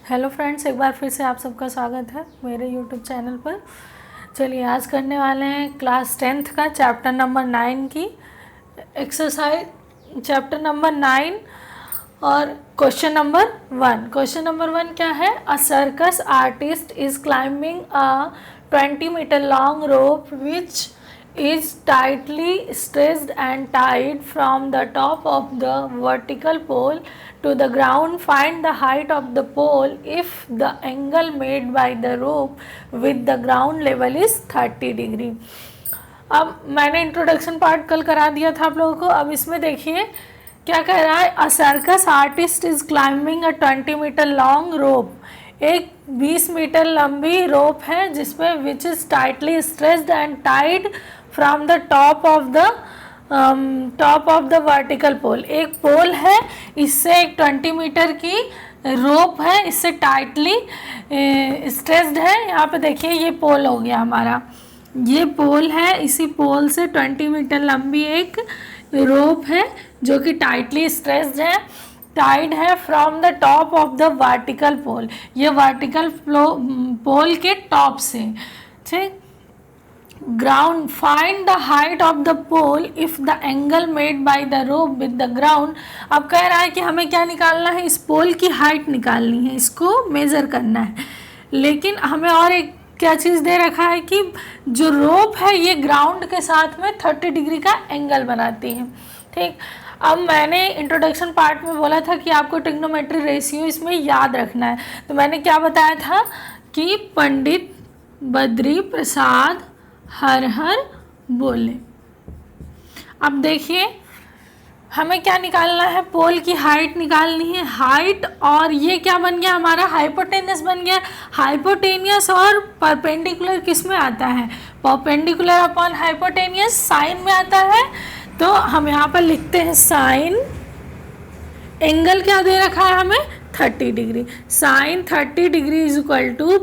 Hello friends, एक बार फिर से आप सबका स्वागत है मेरे यूट्यूब चैनल पर। चलिए आज करने वाले हैं क्लास 10th का चैप्टर नंबर 9 की एक्सरसाइज, चैप्टर नंबर 9 और क्वेश्चन नंबर 1। क्वेश्चन नंबर 1 क्या है? A circus artist is climbing a 20 metre long rope which is tightly stressed and tied from the top of the vertical pole to the ground. Find the height of the pole if the angle made by the rope with the ground level is 30 degree. अब मैंने introduction part कल करा दिया था आप लोगों को। अब इसमें देखिए क्या कह रहा है। A circus artist is climbing a 20 metre long rope, एक 20 मीटर लंबी रोप है जिसमें which is tightly stressed and tied from the top of the vertical pole. एक पोल है, इससे एक 20 मीटर की रोप है, इससे टाइटली स्ट्रेस्ड है। यहाँ पे देखिए ये पोल हो गया हमारा, ये पोल है, इसी पोल से 20 मीटर लंबी एक रोप है जो कि टाइटली स्ट्रेस्ड है, टाइड है from the top of the vertical pole. ये वर्टिकल पोल के टॉप से, ठीक। Ground, find the height of the pole if the angle made by the rope with the ground. अब कह रहा है कि हमें क्या निकालना है, इस पोल की हाइट निकालनी है, इसको मेज़र करना है। लेकिन हमें और एक क्या चीज़ दे रखा है कि जो रोप है ये ग्राउंड के साथ में 30 डिग्री का एंगल बनाती है, ठीक। अब मैंने इंट्रोडक्शन पार्ट में बोला था कि आपको ट्रिग्नोमेट्री रेशियो इसमें याद रखना है। तो मैंने क्या बताया था कि पंडित बद्री प्रसाद हर हर बोले। अब देखिए हमें क्या निकालना है, पोल की हाइट निकालनी है। हाइट और ये क्या बन गया हमारा, हाइपोटेनियस बन गया। हाइपोटेनियस और परपेंडिकुलर किस में आता है, परपेंडिकुलर अपॉन हाइपोटेनियस साइन में आता है। तो हम यहाँ पर लिखते हैं साइन, एंगल क्या दे रखा है हमें, 30 degree. Sine 30 degree is equal to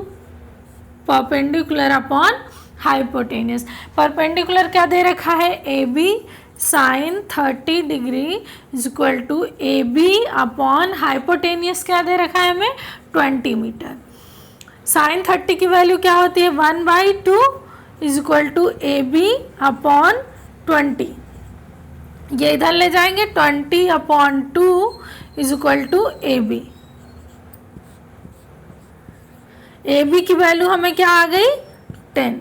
perpendicular upon hypotenuse. Perpendicular क्या दे रखा है, A B, sine 30 degree is equal to A B upon hypotenuse क्या दे रखा है हमें, 20 मीटर। साइन 30 की वैल्यू क्या होती है, 1/2 is equal to A B upon 20। ये इधर ले जाएंगे, 20/2 is equal to A B. A B की वैल्यू हमें क्या आ गई, 10।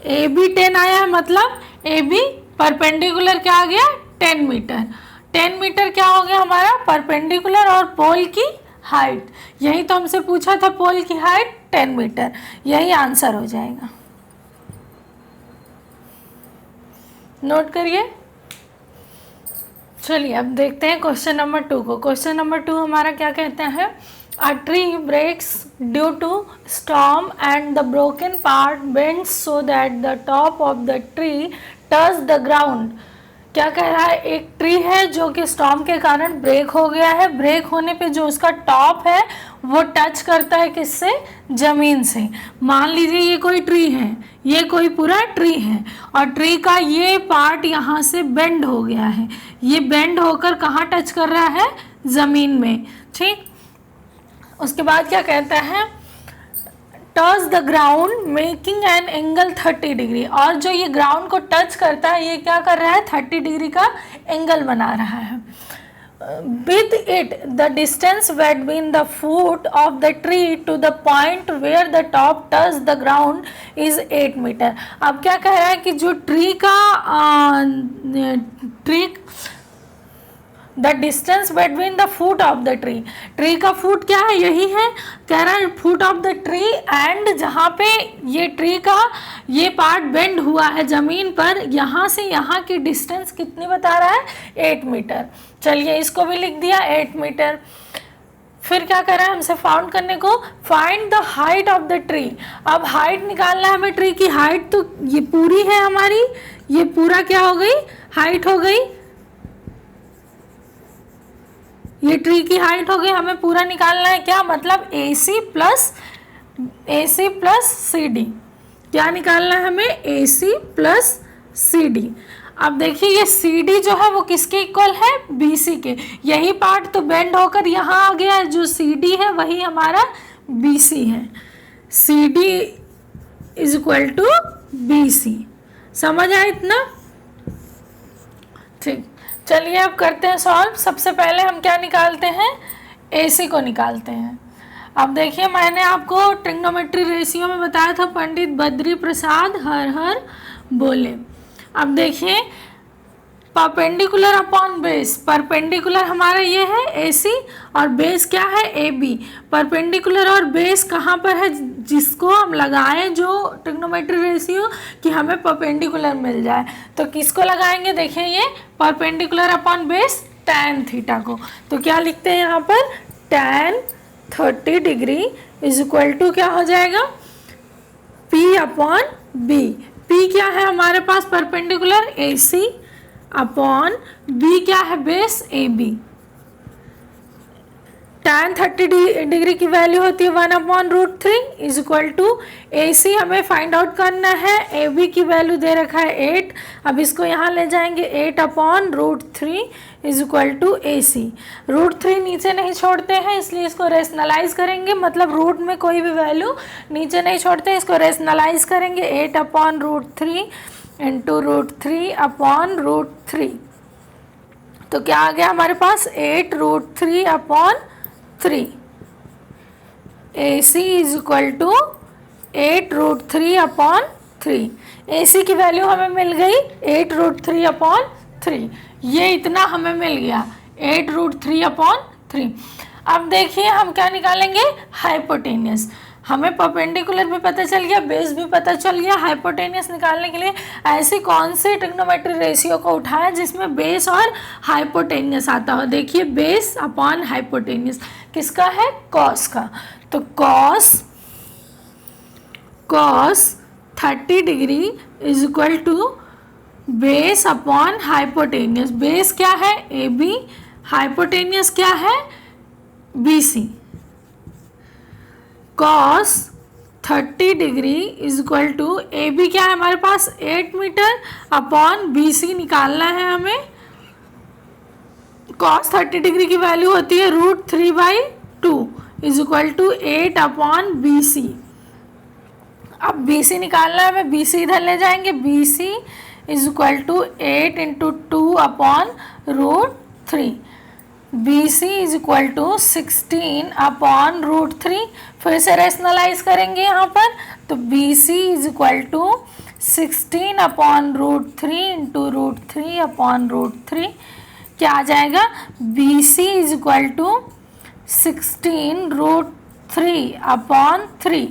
ए बी 10 आया है, मतलब ए बी परपेंडिकुलर क्या आ गया, 10 मीटर। 10 मीटर क्या हो गया हमारा, परपेंडिकुलर और पोल की हाइट। यही तो हमसे पूछा था, पोल की हाइट 10 मीटर, यही आंसर हो जाएगा। नोट करिए। चलिए अब देखते हैं क्वेश्चन नंबर 2 को। क्वेश्चन नंबर 2 हमारा क्या कहते हैं, a tree breaks due to storm and the broken part bends so that the top of the tree touch the ground। क्या कह रहा है, एक ट्री है जो कि स्टॉर्म के कारण ब्रेक हो गया है। ब्रेक होने पे जो उसका टॉप है वो टच करता है किससे, जमीन से। मान लीजिए ये कोई ट्री है, ये कोई पूरा ट्री है और ट्री का ये पार्ट यहाँ से बेंड हो गया है। ये बेंड होकर कहाँ टच कर रहा है, ज़मीन में, ठीक। उसके बाद क्या कहता है, touch the ground making an angle 30 degree. और जो ये ग्राउंड को टच करता है ये क्या कर रहा है, 30 डिग्री का एंगल बना रहा है। With it the distance between the foot of the tree to the point where the top touch the ground is 8 metre. अब क्या कह रहा है कि जो the distance between the foot of the tree, tree का फुट क्या है, यही है। कह रहा है foot of the tree and जहाँ पे ये ट्री का ये पार्ट बेंड हुआ है ज़मीन पर, यहाँ से यहाँ की डिस्टेंस कितनी बता रहा है, 8 मीटर। चलिए इसको भी लिख दिया, 8 मीटर। फिर क्या कर रहा है हमसे फाउंड करने को, find the height of the tree. अब हाइट निकालना है हमें, ट्री की हाइट तो ये पूरी है हमारी, ये पूरा क्या हो गई, हाइट हो गई, ये ट्री की हाइट हो गई। हमें पूरा निकालना है, क्या मतलब, AC प्लस CD। क्या निकालना है हमें, AC प्लस CD। अब देखिए ये सी डी जो है वो किसके इक्वल है, बी सी के। यही पार्ट तो बेंड होकर यहाँ आ गया, जो सी डी है वही हमारा बी सी है। C D is equal to B C. समझ आया इतना? ठीक, चलिए अब करते हैं सॉल्व। सबसे पहले हम क्या निकालते हैं, ए सी को निकालते हैं। अब देखिए मैंने आपको ट्रिग्नोमेट्री रेशियो में बताया था, पंडित बद्री प्रसाद हर हर बोले। अब देखिए परपेंडिकुलर अपॉन बेस, परपेंडिकुलर हमारा ये है ए सी और बेस क्या है ए बी। परपेंडिकुलर और बेस कहाँ पर है, जिसको हम लगाएं जो ट्रिग्नोमेट्री रेशियो कि हमें परपेंडिकुलर मिल जाए, तो किसको लगाएंगे, देखिए ये perpendicular upon base tan theta को। तो क्या लिखते हैं यहाँ पर, tan 30 degree is equal to क्या हो जाएगा, P अपॉन बी। P क्या है हमारे पास, perpendicular A C upon B क्या है, base A B. tan 30 degree की वैल्यू होती है 1/√3 is equal to A C हमें फाइंड आउट करना है, ए बी की वैल्यू दे रखा है 8। अब इसको यहाँ ले जाएंगे 8/√3 इज इक्वल टू ए सी। √3 नीचे नहीं छोड़ते हैं इसलिए इसको रेशनलाइज करेंगे, मतलब रूट में कोई भी वैल्यू नीचे नहीं छोड़ते हैं, इसको रेशनलाइज करेंगे 8/√3 इंटू √3/√3। तो क्या आ गया हमारे पास 8√3/3। ए सी इज इक्वल टू 8√3/3। ए सी की वैल्यू हमें मिल गई 8√3/3। ये इतना हमें मिल गया 8√3/3। अब देखिए हम क्या निकालेंगे, हाइपोटेनियस। हमें परपेंडिकुलर भी पता चल गया, बेस भी पता चल गया। हाइपोटेनियस निकालने के लिए ऐसी कौन सी ट्रिग्नोमेट्री रेशियो को उठाएं जिसमें बेस और हाइपोटेनियस आता हो। देखिए बेस अपॉन हाइपोटेनियस किसका है, कॉस का। तो cos 30 degree is equal to base upon hypotenuse. Base क्या है, ए बी, हाइपोटेनियस क्या है, B C. cos 30 degree is equal to A B क्या है हमारे पास 8 मीटर अपॉन बी सी निकालना है हमें। cos 30 डिग्री की वैल्यू होती है √3/2 इज इक्वल टू 8/BC। अब BC निकालना है हमें, BC इधर ले जाएंगे, BC is equal to 8 into 2/√3। BC is equal to 16/√3। फिर से रेशनलाइज करेंगे यहाँ पर, तो BC is equal to 16/√3 into √3/√3 क्या आ जाएगा, BC is equal to 16√3/3।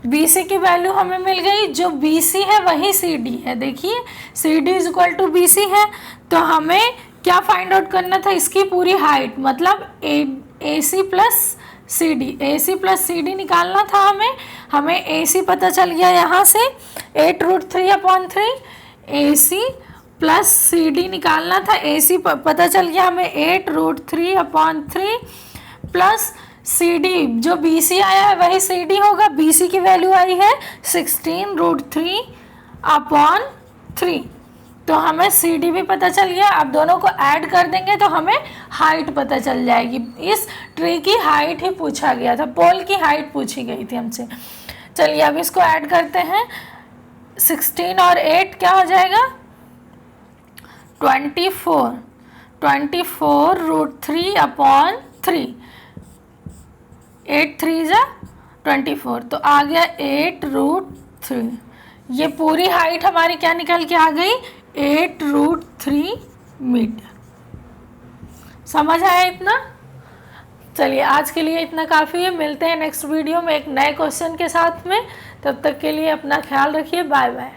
BC की वैल्यू हमें मिल गई, जो BC है वही CD है। देखिए CD is equal to BC है, तो हमें क्या फाइंड आउट करना था, इसकी पूरी हाइट, मतलब AC plus CD, AC plus CD निकालना था हमें AC पता चल गया यहाँ से 8√3/3। AC प्लस CD निकालना था, AC पता चल गया हमें 8√3/3 प्लस CD, जो BC आया है वही CD होगा। BC की वैल्यू आई है 16√3/3, तो हमें CD भी पता चल गया। अब दोनों को ऐड कर देंगे तो हमें हाइट पता चल जाएगी। इस ट्री की हाइट ही पूछा गया था, पोल की हाइट पूछी गई थी हमसे। चलिए अब इसको ऐड करते हैं, 16 और 8 क्या हो जाएगा, 24√3/3। 8 3 जा 24, तो आ गया 8√3। ये पूरी हाइट हमारी क्या निकल के आ गई, 8√3 मीटर। समझ आया इतना? चलिए आज के लिए इतना काफ़ी है, मिलते हैं नेक्स्ट वीडियो में एक नए क्वेश्चन के साथ में। तब तक के लिए अपना ख्याल रखिए, बाय बाय।